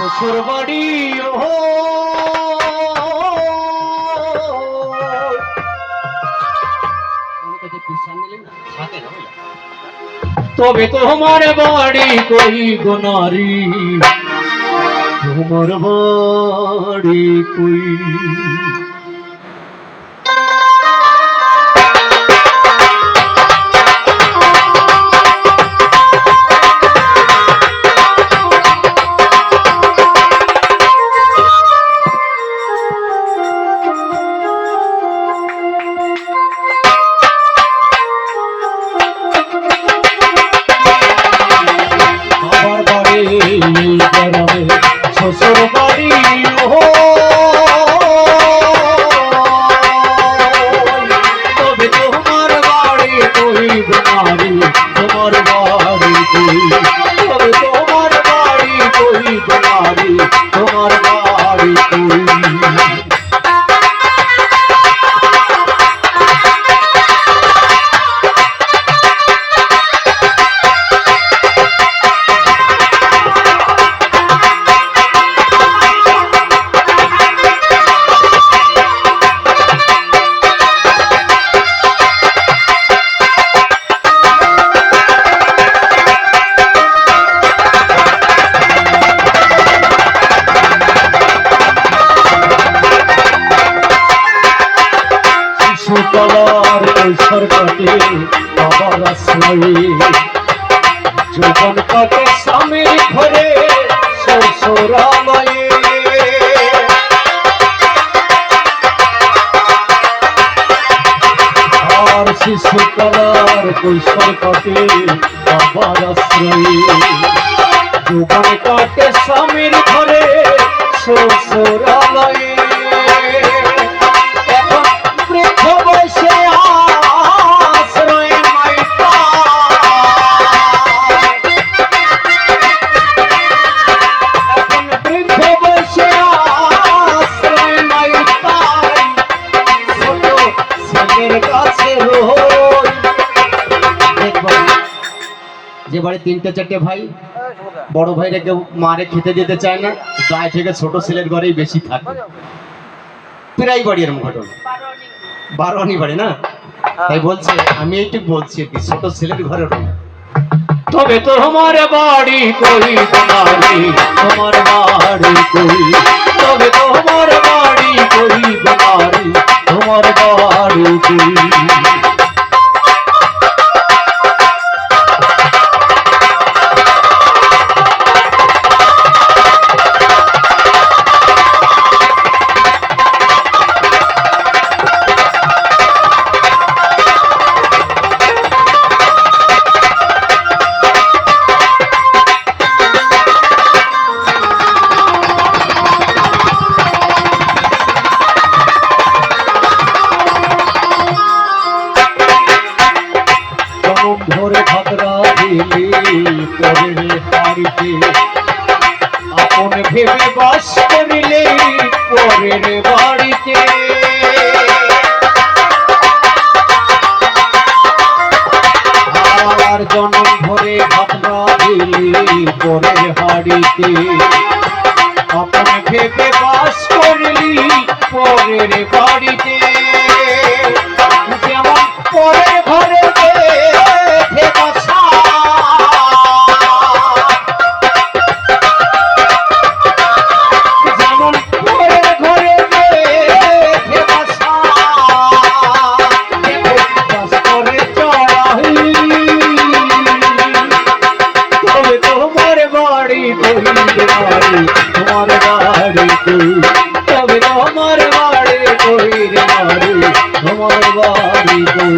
শ্বশুর বাড়ি তবে তোমার বাড়ি কই গো নারী, তোমার বাড়ি কই? শ্বশুর বাড়ি তবে তোমার বাড়ি কই নারী, তোমার বাড়ি কই? তবে তোমার বাড়ি কই নারী, তোমার বাড়ি কই? কলার কৈশোর কাটে বাবার আশ্রয়ে, যৌবন কাটে স্বামীর ঘরে শ্বশুরালয়ে। আর শিশু কলার কৈশোর কাটে বাবার আশ্রয়ে, যৌবন কাটে স্বামীর ঘরে শ্বশুরালয়ে। যে বাড়ি তিনটে চারটে ভাই, বড় ভাইরা কেউ মারে খেতে দিতে চায় না, গায়ে থেকে ছোট ছেলের ঘরেই বেশি থাকে। প্রায় বাড়ি এরকম ঘটনা, বারোয়ানি বাড়ি না, তাই বলছে আমি এইটুকু বলছি কি ছোট ছেলের ঘরে। তবে তোমার বাড়ি কই নারী, তোমার বাড়ি কই? তবে তোমার বাড়ি কই নারী, তোমার বাড়ি কই? ভরে ভাতরা দিলি পরের বাড়িতে, আপন ভেবে বাস করিলে পরের বাড়িতে। আর জনম ভরে ভাতরা দিলি পরের হাড়িতে, আপন ভেবে বাস করিলি পরের বাড়িতে। যেমন পরের ঘরে তোমার বাড়ি কই? তবে তোমার বাড়ি কই নারী, তোমার বাড়ি কই?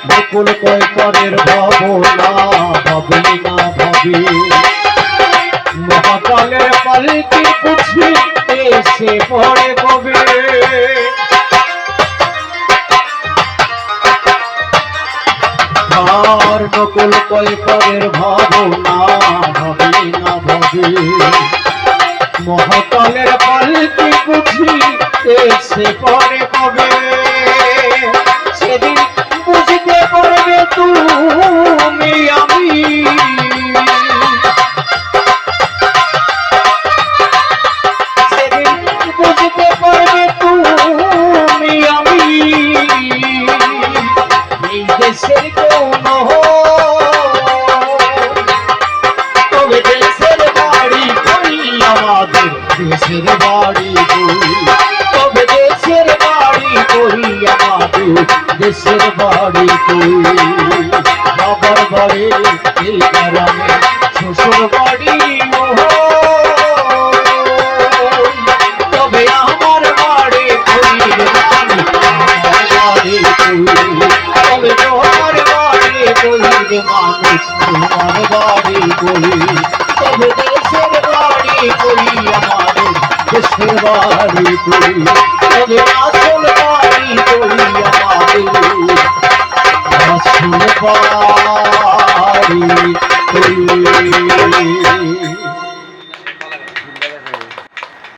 বকুল কয় পরের ভাবনা ভাবলি না, নবে মহাকালের পালকি পুছি এসে পড়ে কবে আর নকুল কল্পের ভাবনা হবে না ভবে মহাকালের পালকি পুছি এসে পড়ে কবে সেদিন বুঝতে পারবে তুমি আমি সেদিন বুঝতে পারবে তুমি আমি এই দেশের কোন তবে দেশের বাড়ি কই আমাদের দেশের বাড়ি কই তবে দেশের বাড়ি কই আমাদের দেশের বাড়ি কই বাবার বাড়ি এই গ্রামে শ্বশুর বাড়ি তবে আমার বাড়ি কই বাড়ি আমার বাড়ি কই তবে তোমার বাড়ি কই মানুষ তোমার বাড়ি কই তবে দেশের বাড়ি কই আমাদের দেশের বাড়ি কই তবে আসল বাড়ি কই আমাদের আসল বাড়ি